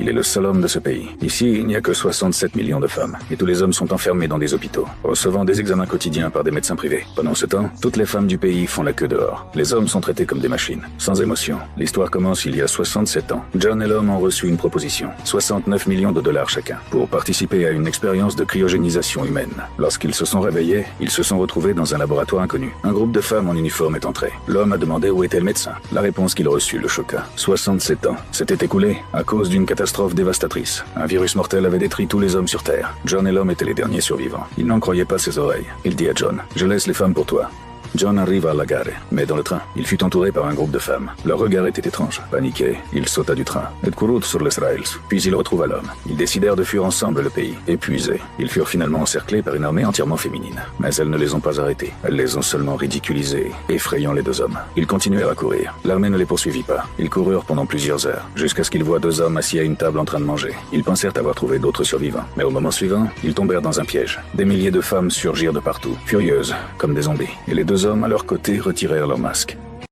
Il est le seul homme de ce pays. Ici, il n'y a que 67 millions de femmes, et tous les hommes sont enfermés dans des hôpitaux, recevant des examens quotidiens par des médecins privés. Pendant ce temps, toutes les femmes du pays font la queue dehors. Les hommes sont traités comme des machines, sans émotion. L'histoire commence il y a 67 ans. John et l'homme ont reçu une proposition, 69 millions de dollars chacun, pour participer à une expérience de cryogénisation humaine. Lorsqu'ils se sont réveillés, ils se sont retrouvés dans un laboratoire inconnu. Un groupe de femmes en uniforme est entré. L'homme a demandé où était le médecin. La réponse qu'il reçut le choqua. 67 ans s'était écoulé à cause d'une catastrophe dévastatrice. Un virus mortel avait détruit tous les hommes sur Terre. John et l'homme étaient les derniers survivants. Il n'en croyait pas ses oreilles. Il dit à John, « Je laisse les femmes pour toi. » John arrive à la gare, mais dans le train, il fut entouré par un groupe de femmes. Leur regard était étrange. Paniqué, il sauta du train. Et courut sur les rails. Puis il retrouva l'homme. Ils décidèrent de fuir ensemble le pays. Épuisés, ils furent finalement encerclés par une armée entièrement féminine. Mais elles ne les ont pas arrêtés. Elles les ont seulement ridiculisés, effrayant les deux hommes. Ils continuèrent à courir. L'armée ne les poursuivit pas. Ils coururent pendant plusieurs heures, jusqu'à ce qu'ils voient deux hommes assis à une table en train de manger. Ils pensèrent avoir trouvé d'autres survivants. Mais au moment suivant, ils tombèrent dans un piège. Des milliers de femmes surgirent de partout, furieuses, comme des zombies. Et les deux hommes, à leur côté, retirèrent leurs masques.